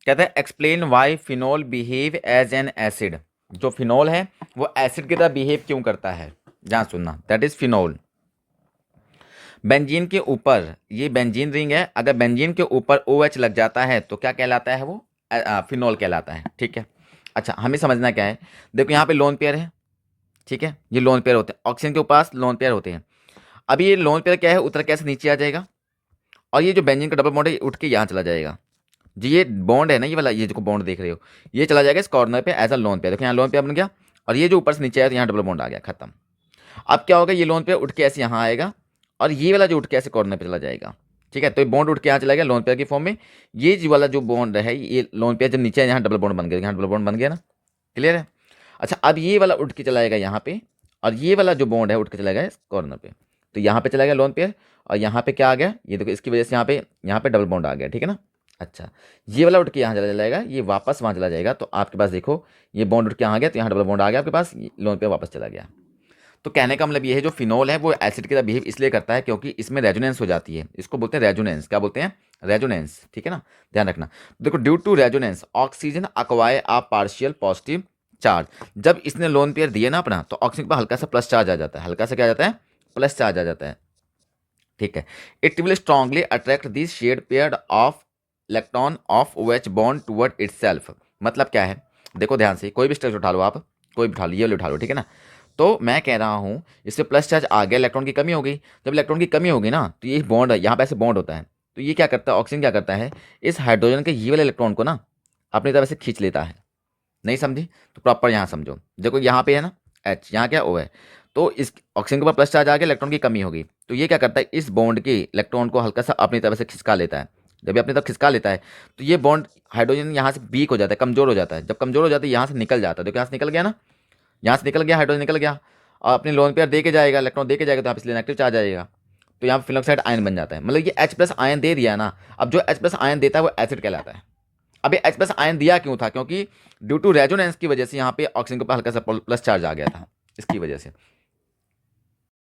कहते हैं explain why phenol behave as an acid. जो फिनोल है वो एसिड की तरह बिहेव क्यों करता है, जहाँ सुनना, दैट इज फिनोल। बेंजीन के ऊपर, ये बेंजीन रिंग है, अगर बेंजीन के ऊपर OH लग जाता है तो क्या कहलाता है वो, फिनोल कहलाता है। ठीक है, अच्छा हमें समझना क्या है, देखो यहाँ पे लोन पेयर है, ठीक है, ये लोन पेयर होते हैं, ऑक्सीजन के पास लोन पेयर होते हैं। अभी ये लोन पेयर क्या है, उतर कैसे नीचे आ जाएगा, और ये जो बेंजीन का डबल बॉन्ड है उठ के यहाँ चला जाएगा। जी ये बॉन्ड है ना, ये वाला, ये जो बॉन्ड देख रहे हो, ये चला जाएगा इस कॉर्नर पे एज अ लोन पेयर। देखो यहाँ लोन पेयर बन गया, और ये जो ऊपर से नीचे आया तो यहाँ डबल बॉन्ड आ गया, खत्म। अब क्या होगा, ये लोन पेयर उठ के ऐसे यहाँ आएगा, और ये वाला जो उठ के ऐसे कॉर्नर पे चला जाएगा। ठीक है, तो ये बॉन्ड उठ के यहाँ चला गया लोन पेयर की फॉर्म में। ये जो वाला जो बॉन्ड है, ये लोन पेयर जब नीचे है, यहाँ डबल बॉन्ड बन गया, यहाँ डबल बॉन्ड बन गया ना, क्लियर है। अच्छा अब ये वाला उठ के चला जाएगा यहाँ पे, और ये वाला जो बॉन्ड है उठ के चला गया इस कॉर्नर पे, तो यहाँ पे चला गया लोन पेयर, और यहाँ पे क्या आ गया, ये देखो इसकी वजह से यहाँ पे डबल बॉन्ड आ गया, ठीक है ना। अच्छा ये वाला उठ के यहाँ चला जाएगा, ये वापस वहाँ चला जाएगा, तो आपके पास देखो ये बॉन्ड उठ के यहाँ आ गया, तो यहाँ डबल बॉन्ड आ गया आपके पास, लोन पेयर वापस चला गया। तो कहने का मतलब ये है, जो फिनोल है वो एसिड की तरह बिहेव इसलिए करता है क्योंकि इसमें रेजोनेंस हो जाती है, इसको बोलते हैं रेजोनेंस। क्या बोलते हैं, रेजोनेंस, ठीक है ना, ध्यान रखना। देखो due to resonance oxygen acquire a partial positive charge. जब इसने लोन पेयर दिए ना अपना, तो ऑक्सीजन पर हल्का सा प्लस चार्ज आ जाता है, हल्का सा क्या आ जाता है, प्लस चार्ज आ जाता है। ठीक है, it will strongly attract this shared pair of electron of OH bond toward itself. मतलब क्या है, देखो ध्यान से, कोई भी स्ट्रक्चर उठा लो आप, कोई भी उठा लो, ये वाली उठा लो, ठीक है ना। तो मैं कह रहा हूँ इससे प्लस चार्ज आ गया, इलेक्ट्रॉन की कमी हो गई। जब इलेक्ट्रॉन की कमी होगी ना, तो ये बॉन्ड यहाँ पे ऐसे बॉन्ड होता है, तो ये क्या करता है, ऑक्सीजन क्या करता है, इस हाइड्रोजन के ये वाले इलेक्ट्रॉन को ना अपनी तरफ से खींच लेता है। नहीं समझी, तो प्रॉपर यहाँ समझो। देखो यहाँ पे है ना H, यहाँ क्या O है, तो इस ऑक्सीजन के ऊपर प्लस चार्ज आ गया, इलेक्ट्रॉन की कमी होगी, तो ये क्या करता है, इस बॉन्ड के इलेक्ट्रॉन को हल्का सा अपनी तरफ से खिसका लेता है। जब ये अपनी तरफ खिसका लेता है, तो ये बॉन्ड हाइड्रोजन यहाँ से वीक हो जाता है, कमजोर हो जाता है। जब कमजोर हो जाता है यहाँ से निकल जाता है, देखो यहाँ से निकल गया ना, यहाँ से निकल गया, हाइड्रोजन निकल गया, और अपने लोन पेयर दे के जाएगा, इलेक्ट्रॉन दे के जाएगा, तो यहाँ पे इसलिए नेगेटिव चार्ज आएगा, तो यहाँ पे फिनोक्साइड आयन बन जाता है। मतलब ये H+ आयन दे दिया ना, अब जो H+ आयन देता है वो एसिड कहलाता है। अब ये H+ आयन दिया क्यों था, क्योंकि ड्यू टू रेजोनेंस की वजह से यहाँ पे ऑक्सीजन के ऊपर हल्का सा प्लस चार्ज आ गया था, इसकी वजह से।